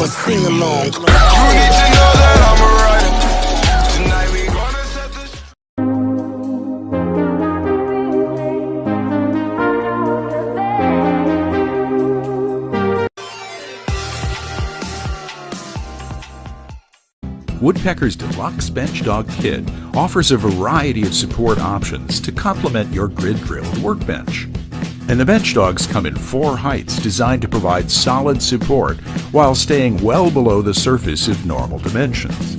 a sing-along. You need to know that I'm a rider. Tonight we gonna set the Woodpecker's Deluxe Bench Dog Kit offers a variety of support options to complement your grid-drilled workbench. And the bench dogs come in 4 heights designed to provide solid support while staying well below the surface of normal dimensions.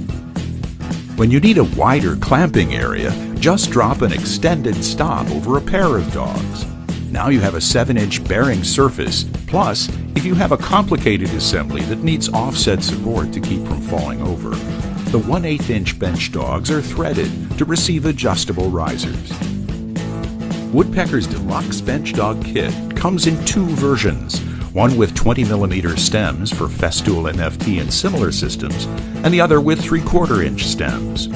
When you need a wider clamping area, just drop an extended stop over a pair of dogs. Now you have a 7-inch bearing surface, plus if you have a complicated assembly that needs offset support to keep from falling over, the 1/8-inch bench dogs are threaded to receive adjustable risers. Woodpecker's Deluxe Bench Dog Kit comes in 2 versions, one with 20mm stems for Festool MFT and similar systems, and the other with 3/4-inch stems.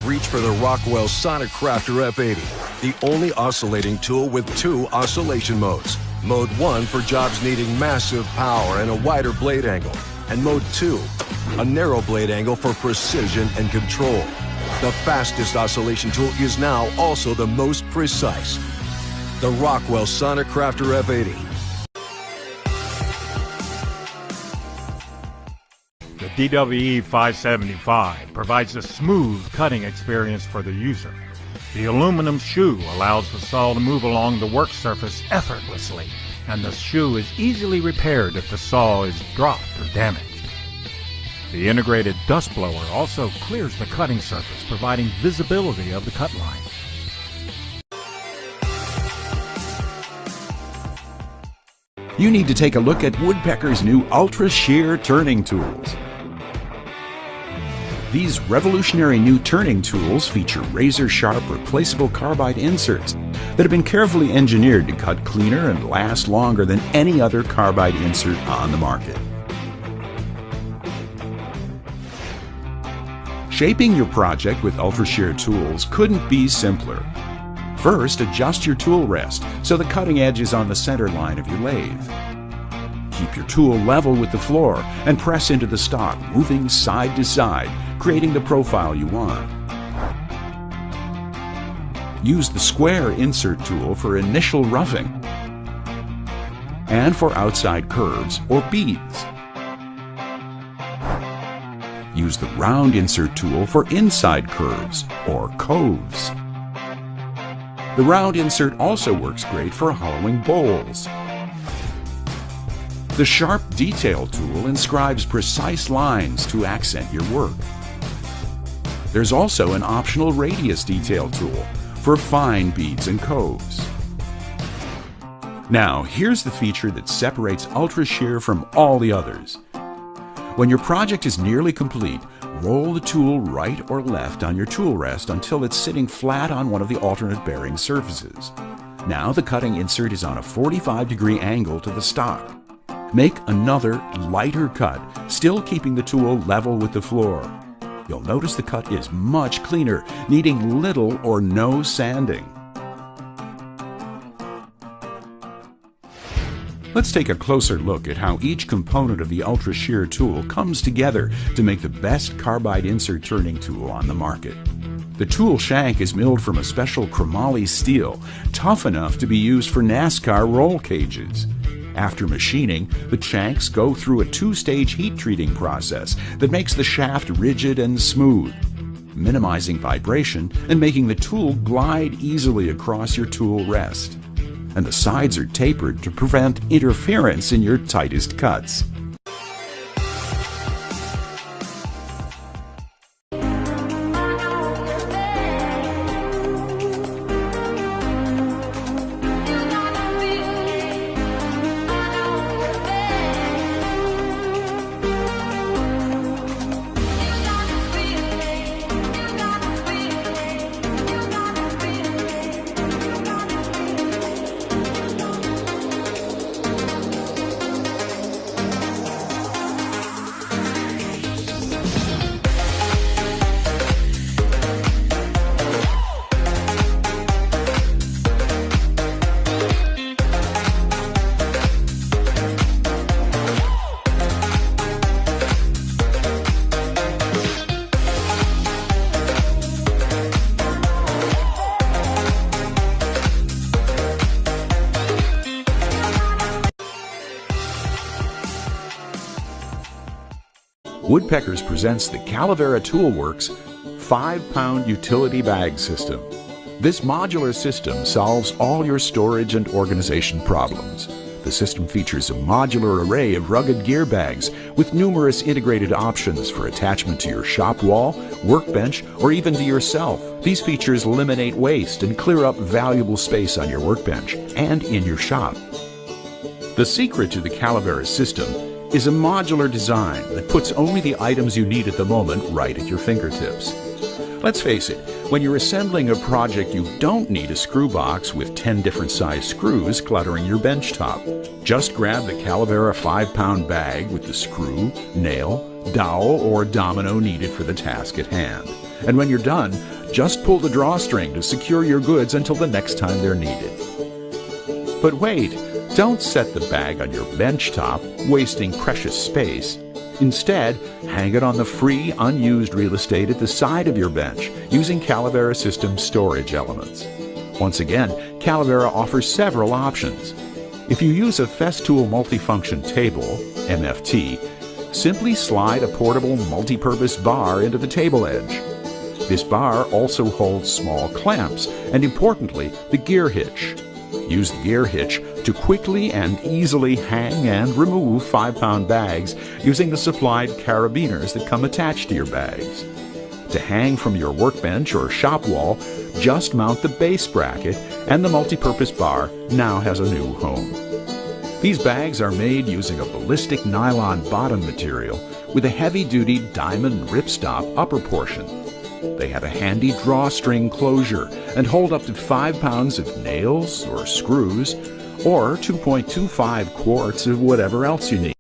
Reach for the Rockwell Sonic Crafter F80, the only oscillating tool with 2 oscillation modes. Mode 1 for jobs needing massive power and a wider blade angle, and Mode 2, a narrow blade angle for precision and control. The fastest oscillation tool is now also the most precise. The Rockwell Sonic Crafter F80. The DWE 575 provides a smooth cutting experience for the user. The aluminum shoe allows the saw to move along the work surface effortlessly, and the shoe is easily repaired if the saw is dropped or damaged. The integrated dust blower also clears the cutting surface, providing visibility of the cut line. You need to take a look at Woodpecker's new Ultra Shear turning tools. These revolutionary new turning tools feature razor-sharp replaceable carbide inserts that have been carefully engineered to cut cleaner and last longer than any other carbide insert on the market. Shaping your project with Ultra Shear tools couldn't be simpler. First, adjust your tool rest so the cutting edge is on the center line of your lathe. Keep your tool level with the floor and press into the stock, moving side to side, creating the profile you want. Use the square insert tool for initial roughing and for outside curves or beads. Use the round insert tool for inside curves or coves. The round insert also works great for hollowing bowls. The sharp detail tool inscribes precise lines to accent your work. There's also an optional radius detail tool for fine beads and coves. Now, here's the feature that separates Ultra Shear from all the others. When your project is nearly complete, roll the tool right or left on your tool rest until it's sitting flat on one of the alternate bearing surfaces. Now the cutting insert is on a 45-degree angle to the stock. Make another lighter cut, still keeping the tool level with the floor. You'll notice the cut is much cleaner, needing little or no sanding. Let's take a closer look at how each component of the Ultra Shear tool comes together to make the best carbide insert turning tool on the market. The tool shank is milled from a special chromoly steel, tough enough to be used for NASCAR roll cages. After machining, the shanks go through a two-stage heat treating process that makes the shaft rigid and smooth, minimizing vibration and making the tool glide easily across your tool rest. And the sides are tapered to prevent interference in your tightest cuts. Woodpeckers presents the Calavera Toolworks 5-pound utility bag system. This modular system solves all your storage and organization problems. The system features a modular array of rugged gear bags with numerous integrated options for attachment to your shop wall, workbench, or even to yourself. These features eliminate waste and clear up valuable space on your workbench and in your shop. The secret to the Calavera system is a modular design that puts only the items you need at the moment right at your fingertips. Let's face it, when you're assembling a project, you don't need a screw box with 10 different size screws cluttering your bench top. Just grab the Calavera 5-pound bag with the screw, nail, dowel, or domino needed for the task at hand. And when you're done, just pull the drawstring to secure your goods until the next time they're needed. But wait, don't set the bag on your bench top, wasting precious space. Instead, hang it on the free, unused real estate at the side of your bench using Calavera System storage elements. Once again, Calavera offers several options. If you use a Festool multifunction table, MFT, simply slide a portable multi-purpose bar into the table edge. This bar also holds small clamps and, importantly, the gear hitch. Use the gear hitch to quickly and easily hang and remove 5-pound bags using the supplied carabiners that come attached to your bags. To hang from your workbench or shop wall, just mount the base bracket, and the multi-purpose bar now has a new home. These bags are made using a ballistic nylon bottom material with a heavy-duty diamond ripstop upper portion. They have a handy drawstring closure and hold up to 5 pounds of nails or screws, or 2.25 quarts of whatever else you need.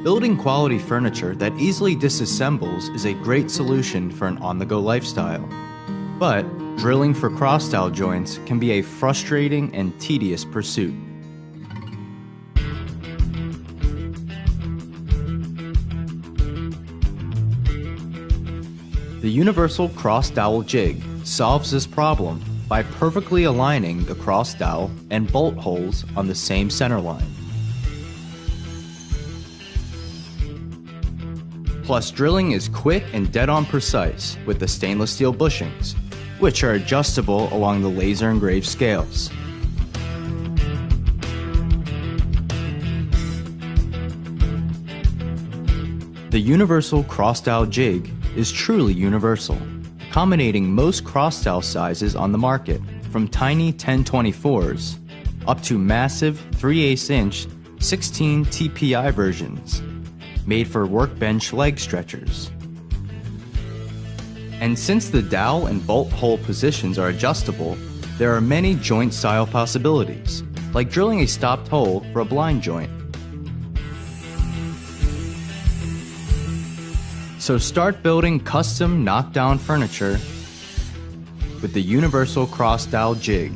Building quality furniture that easily disassembles is a great solution for an on-the-go lifestyle. But drilling for cross-style joints can be a frustrating and tedious pursuit. The universal cross-dowel jig solves this problem by perfectly aligning the cross-dowel and bolt holes on the same center line. Plus, drilling is quick and dead-on precise with the stainless steel bushings, which are adjustable along the laser engraved scales. The universal cross-style jig is truly universal, accommodating most cross-style sizes on the market, from tiny 1024s up to massive 3/8 inch 16 TPI versions, made for workbench leg stretchers. And since the dowel and bolt hole positions are adjustable, there are many joint style possibilities, like drilling a stopped hole for a blind joint. So start building custom knockdown furniture with the Universal Cross Style Jig.